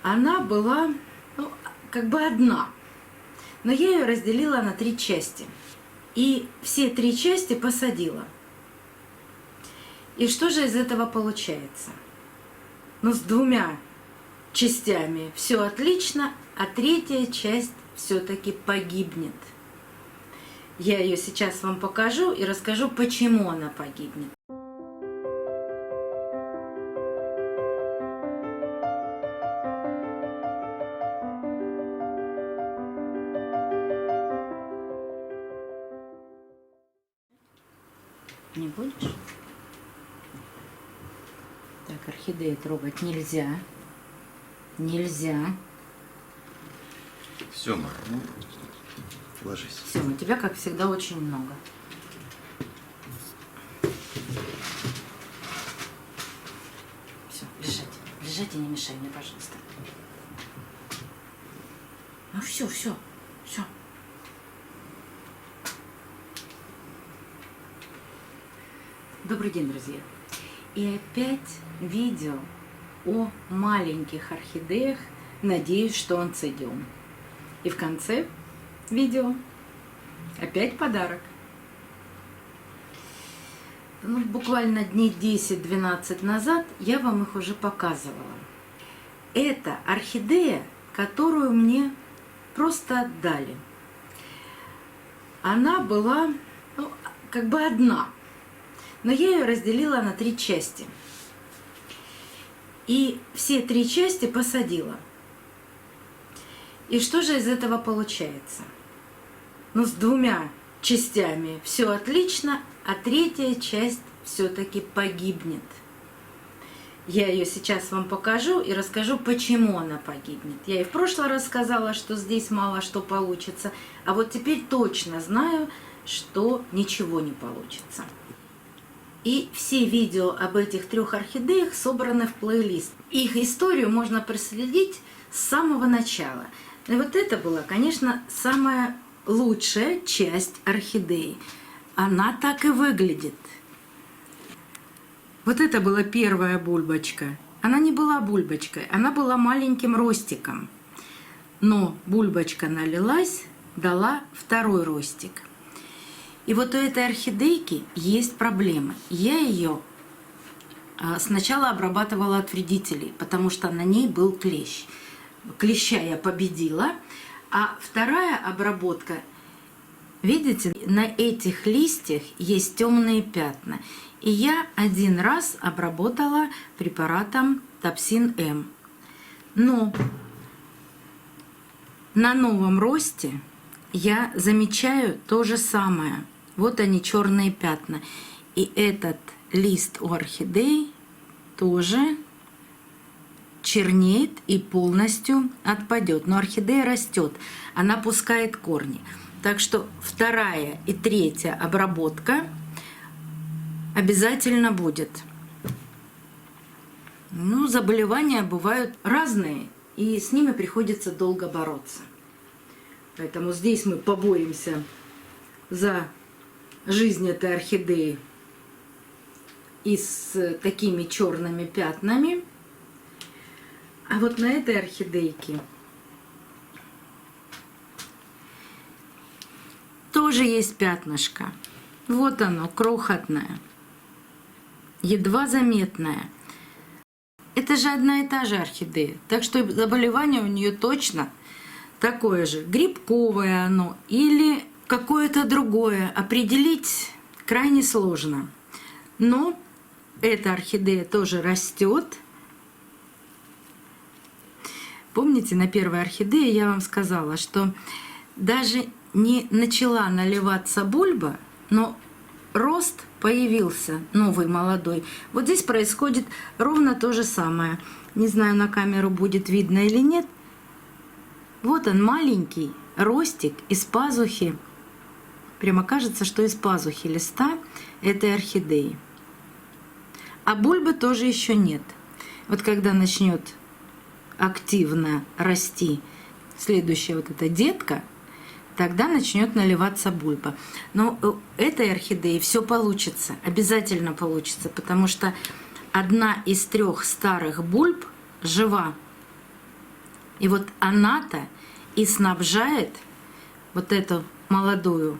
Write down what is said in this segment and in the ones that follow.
Она была, ну, как бы одна, но я ее разделила на 3 части. И все 3 части посадила. И что же из этого получается? Ну, с 2 частями все отлично, а 3-я часть все-таки погибнет. Я ее сейчас вам покажу и расскажу, почему она погибнет. Не будешь? Так, орхидеи трогать нельзя. Нельзя. Все, Мара, ну, ложись. Все, у тебя, как всегда, очень много. Все, лежать. Лежать и не мешай мне, пожалуйста. Ну все, все, все. Добрый день, друзья. И опять видео о маленьких орхидеях. Надеюсь, что он цидиум. И в конце видео опять подарок. Ну, буквально дней 10-12 назад я вам их уже показывала. Это орхидея, которую мне просто отдали. Она была, ну, как бы одна, но я ее разделила на 3 части. И все 3 части посадила. И что же из этого получается? Ну, с 2 частями все отлично, а 3-я часть все-таки погибнет. Я ее сейчас вам покажу и расскажу, почему она погибнет. Я и в прошлый раз сказала, что здесь мало что получится, а вот теперь точно знаю, что ничего не получится. И все видео об этих 3 орхидеях собраны в плейлист. Их историю можно проследить с самого начала. И вот это была, конечно, самая лучшая часть орхидеи. Она так и выглядит. Вот это была первая бульбочка. Она не была бульбочкой, она была маленьким ростиком. Но бульбочка налилась, дала 2-й ростик. И вот у этой орхидейки есть проблемы. Я ее сначала обрабатывала от вредителей, потому что на ней был клещ. Клеща я победила. А 2-я обработка, видите, на этих листьях есть темные пятна. И я 1 раз обработала препаратом Топсин М. Но на новом росте я замечаю то же самое. Вот они, черные пятна. И этот лист у орхидей тоже чернеет и полностью отпадет. Но орхидея растет, она пускает корни. Так что 2-я и 3-я обработка обязательно будет. Ну, заболевания бывают разные, и с ними приходится долго бороться. Поэтому здесь мы поборемся за жизнь этой орхидеи и с такими черными пятнами. А вот на этой орхидейке тоже есть пятнышко. Вот оно, крохотное, едва заметное. Это же одна и та же орхидея. Так что заболевание у нее точно такое же. Грибковое оно или какое-то другое. Определить крайне сложно. Но эта орхидея тоже растет. Помните, на первой орхидее я вам сказала, что даже не начала наливаться бульба, но рост появился новый, молодой. Вот здесь происходит ровно то же самое. Не знаю, на камеру будет видно или нет. Вот он, маленький ростик из пазухи. Прямо кажется, что из пазухи листа этой орхидеи. А бульбы тоже еще нет. Вот когда начнет активно расти следующая вот эта детка, тогда начнет наливаться бульба. Но у этой орхидеи все получится, обязательно получится, потому что 1 из 3 старых бульб жива. И вот она-то и снабжает вот эту молодую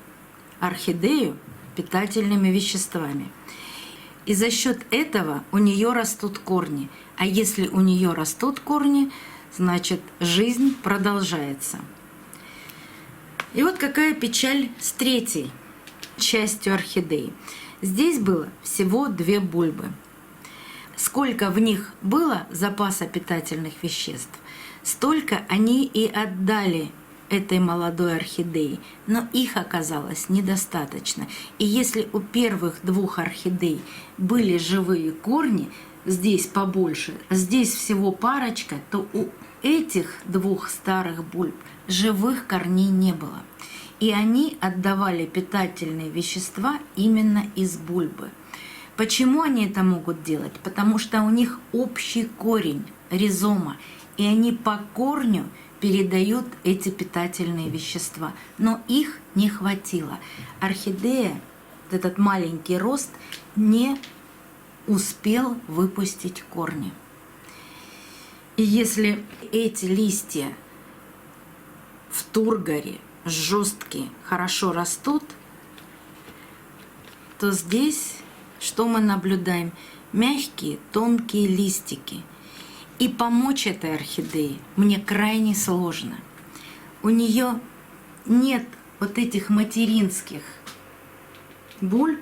орхидею питательными веществами. И за счет этого у нее растут корни. А если у нее растут корни, значит жизнь продолжается. И вот какая печаль с третьей частью орхидеи. Здесь было всего 2 бульбы. Сколько в них было запаса питательных веществ, столько они и отдали этой молодой орхидеи, но их оказалось недостаточно. И если у первых 2 орхидей были живые корни, здесь побольше, а здесь всего парочка, то у этих 2 старых бульб живых корней не было. И они отдавали питательные вещества именно из бульбы. Почему они это могут делать? Потому что у них общий корень, ризома, и они по корню передают эти питательные вещества. Но их не хватило. Орхидея, этот маленький рост, не успел выпустить корни. И если эти листья в тургоре жесткие, хорошо растут, то здесь что мы наблюдаем? Мягкие, тонкие листики. И помочь этой орхидее мне крайне сложно. У нее нет вот этих материнских бульб,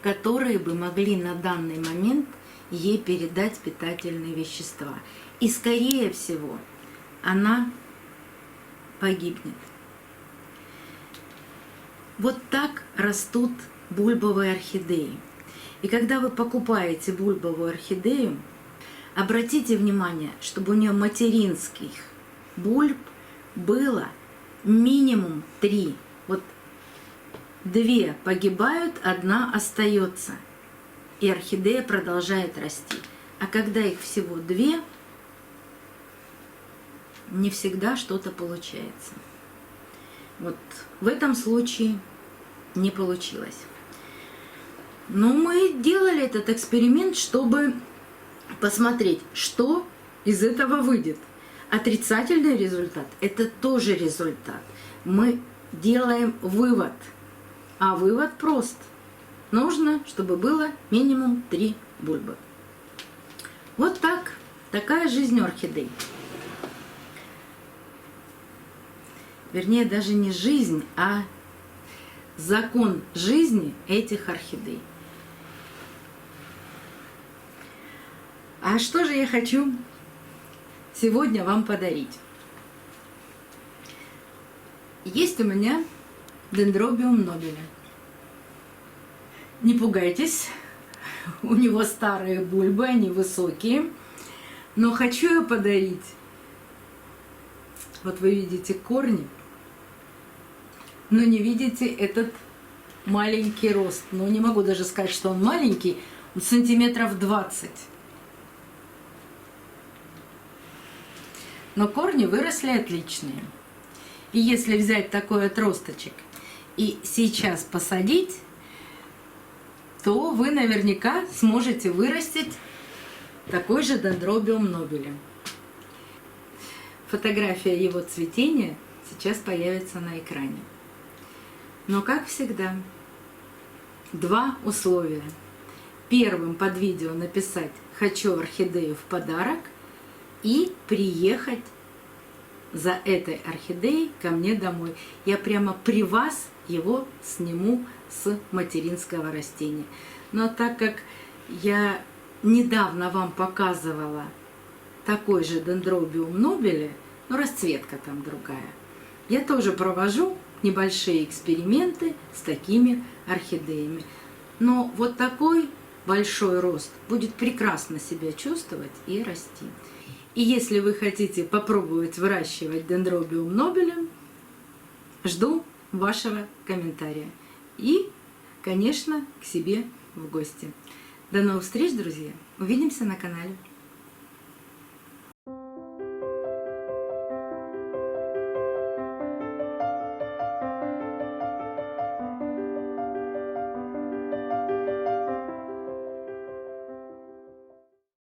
которые бы могли на данный момент ей передать питательные вещества. И скорее всего она погибнет. Вот так растут бульбовые орхидеи. И когда вы покупаете бульбовую орхидею, обратите внимание, чтобы у нее материнских бульб было минимум 3. Вот 2 погибают, 1 остается. И орхидея продолжает расти. А когда их всего 2, не всегда что-то получается. Вот в этом случае не получилось. Но мы делали этот эксперимент, чтобы посмотреть, что из этого выйдет. Отрицательный результат – это тоже результат. Мы делаем вывод. А вывод прост. Нужно, чтобы было минимум 3 бульбы. Вот так. Такая жизнь орхидей. Вернее, даже не жизнь, а закон жизни этих орхидей. А что же я хочу сегодня вам подарить? Есть у меня дендробиум нобеле. Не пугайтесь, у него старые бульбы, они высокие. Но хочу я подарить. Вот вы видите корни, но не видите этот маленький рост. Ну, не могу даже сказать, что он маленький, сантиметров 20. Но корни выросли отличные. И если взять такой отросточек и сейчас посадить, то вы наверняка сможете вырастить такой же дендробиум нобеле. Фотография его цветения сейчас появится на экране. Но, как всегда, 2 условия. Первым под видео написать «Хочу орхидею в подарок» и приехать за этой орхидеей ко мне домой. Я прямо при вас его сниму с материнского растения. Но так как я недавно вам показывала такой же дендробиум нобеле, но расцветка там другая, я тоже провожу небольшие эксперименты с такими орхидеями. Но вот такой большой рост будет прекрасно себя чувствовать и расти. И если вы хотите попробовать выращивать дендробиум нобеле, жду вашего комментария. И, конечно, к себе в гости. До новых встреч, друзья! Увидимся на канале.